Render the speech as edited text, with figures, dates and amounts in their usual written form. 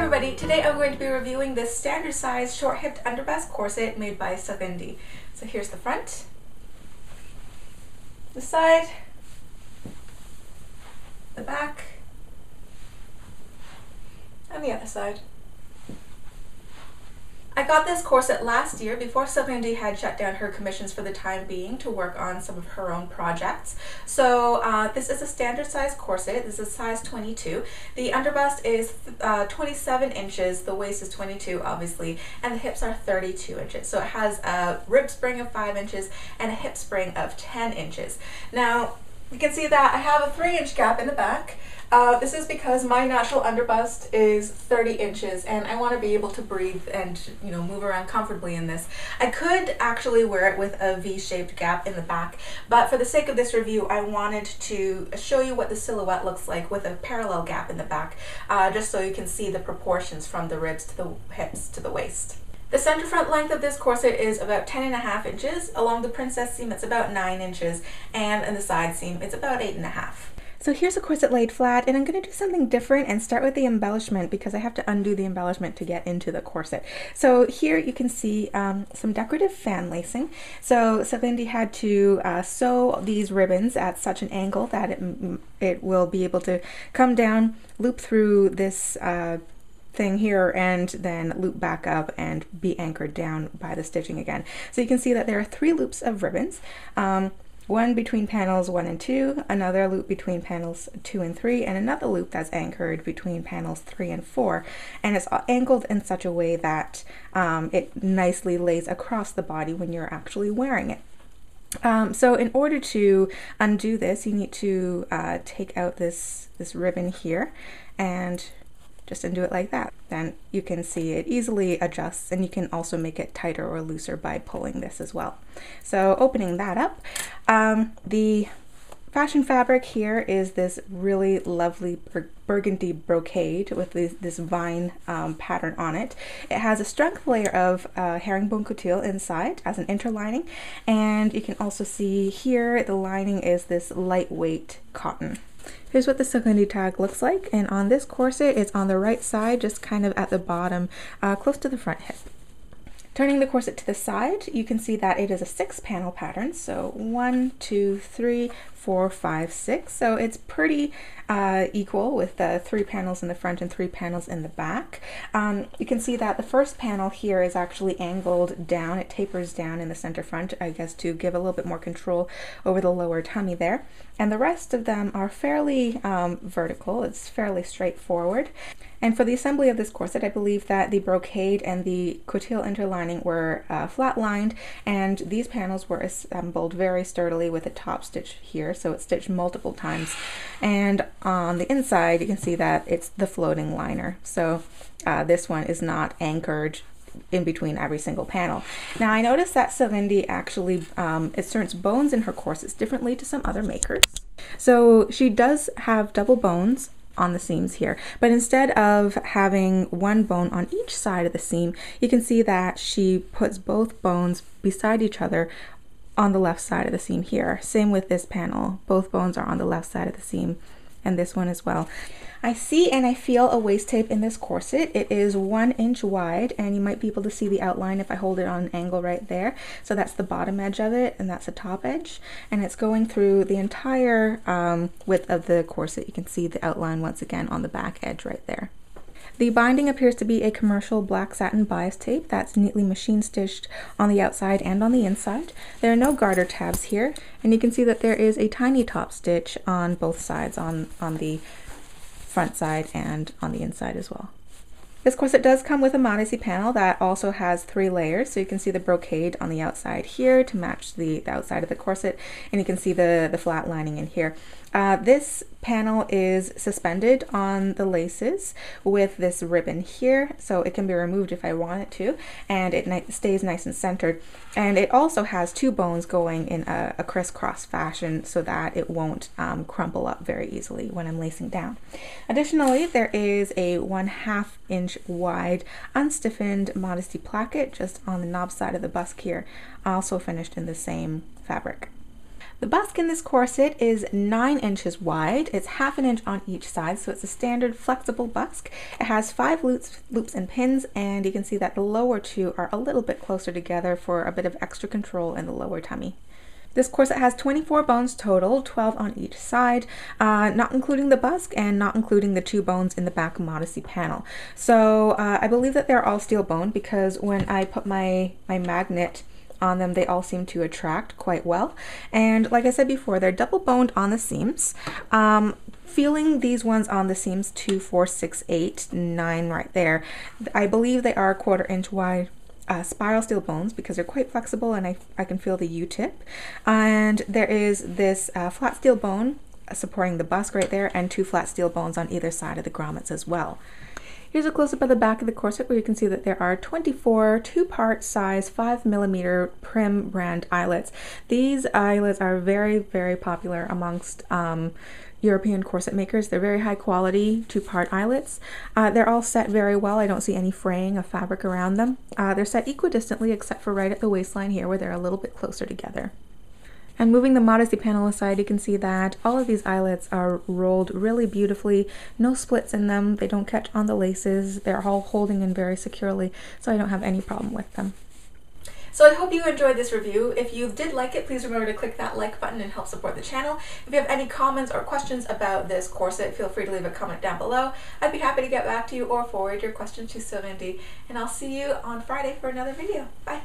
everybody, today I'm going to be reviewing this standard size short hipped underbust corset made by Serindë and I. So here's the front, the side, the back, and the other side. I got this corset last year before Serindë and I had shut down her commissions for the time being to work on some of her own projects. So this is a standard size corset. This is size 22. The underbust is 27 inches, the waist is 22 obviously, and the hips are 32 inches. So it has a rib spring of 5 inches and a hip spring of 10 inches. Now you can see that I have a 3-inch gap in the back. This is because my natural underbust is 30 inches and I want to be able to breathe and move around comfortably in this. I could actually wear it with a V-shaped gap in the back, but for the sake of this review I wanted to show you what the silhouette looks like with a parallel gap in the back, just so you can see the proportions from the ribs to the hips to the waist. The center front length of this corset is about 10.5 inches. Along the princess seam it's about 9 inches, and in the side seam it's about 8.5. So here's a corset laid flat, and I'm going to do something different and start with the embellishment because I have to undo the embellishment to get into the corset. So here you can see some decorative fan lacing. So Serindë had to sew these ribbons at such an angle that it will be able to come down, loop through this thing here, and then loop back up and be anchored down by the stitching again. So you can see that there are 3 loops of ribbons. One between panels 1 and 2, another loop between panels 2 and 3, and another loop that's anchored between panels 3 and 4. And it's angled in such a way that it nicely lays across the body when you're actually wearing it. So in order to undo this, you need to take out this ribbon here and just undo it like that. Then you can see it easily adjusts, and you can also make it tighter or looser by pulling this as well. So opening that up, the fashion fabric here is this really lovely burgundy brocade with this vine pattern on it. It has a strength layer of herringbone couture inside as an interlining, and you can also see here the lining is this lightweight cotton. Here's what the Serindë tag looks like, and on this corset it's on the right side, just kind of at the bottom, close to the front hip. Turning the corset to the side, you can see that it is a 6-panel pattern, so 1, 2, 3, 4, 5, 6. So it's pretty equal with the 3 panels in the front and 3 panels in the back. You can see that the first panel here is actually angled down. It tapers down in the center front, I guess, to give a little bit more control over the lower tummy there. And the rest of them are fairly vertical. It's fairly straightforward. And for the assembly of this corset, I believe that the brocade and the couture interlining were flat lined, and these panels were assembled very sturdily with a top stitch here, so it's stitched multiple times. And on the inside, you can see that it's the floating liner. So this one is not anchored in between every single panel. Now I noticed that Serindë actually inserts bones in her corsets differently to some other makers. So she does have double bones on the seams here, but instead of having one bone on each side of the seam, you can see that she puts both bones beside each other on the left side of the seam here. Same with this panel, both bones are on the left side of the seam, and this one as well. I see and I feel a waist tape in this corset. It is 1 inch wide, and you might be able to see the outline if I hold it on an angle right there. So that's the bottom edge of it, and that's the top edge, and it's going through the entire width of the corset. You can see the outline once again on the back edge right there. The binding appears to be a commercial black satin bias tape that's neatly machine stitched on the outside and on the inside. There are no garter tabs here, and you can see that there is a tiny top stitch on both sides, on the front side and on the inside as well. This corset does come with a Modesty panel that also has 3 layers, so you can see the brocade on the outside here to match the outside of the corset, and you can see the flat lining in here. This panel is suspended on the laces with this ribbon here, so it can be removed if I want it to, and it stays nice and centered. And it also has 2 bones going in a crisscross fashion so that it won't crumple up very easily when I'm lacing down. Additionally, there is a 1/2 inch wide unstiffened Modesty placket just on the knob side of the busk here, also finished in the same fabric. The busk in this corset is 9 inches wide. It's ½ inch on each side, so it's a standard flexible busk. It has 5 loops and pins, and you can see that the lower 2 are a little bit closer together for a bit of extra control in the lower tummy. This corset has 24 bones total, 12 on each side, not including the busk and not including the 2 bones in the back Modesty panel. So I believe that they're all steel bone because when I put my magnet on them, they all seem to attract quite well. And like I said before, they're double boned on the seams. Feeling these ones on the seams 2, 4, 6, 8, 9 right there, I believe they are 1/4 inch wide spiral steel bones because they're quite flexible, and I can feel the U-tip. And there is this flat steel bone supporting the busk right there, and 2 flat steel bones on either side of the grommets as well. Here's a close-up of the back of the corset where you can see that there are 24 2-part size 5mm Prim brand eyelets. These eyelets are very, very popular amongst European corset makers. They're very high quality 2-part eyelets. They're all set very well. I don't see any fraying of fabric around them. They're set equidistantly except for right at the waistline here where they're a little bit closer together. And moving the Modesty panel aside, you can see that all of these eyelets are rolled really beautifully. No splits in them. They don't catch on the laces. They're all holding in very securely, so I don't have any problem with them. So I hope you enjoyed this review. If you did like it, please remember to click that like button and help support the channel. If you have any comments or questions about this corset, feel free to leave a comment down below. I'd be happy to get back to you or forward your questions to Serindë. And I'll see you on Friday for another video. Bye!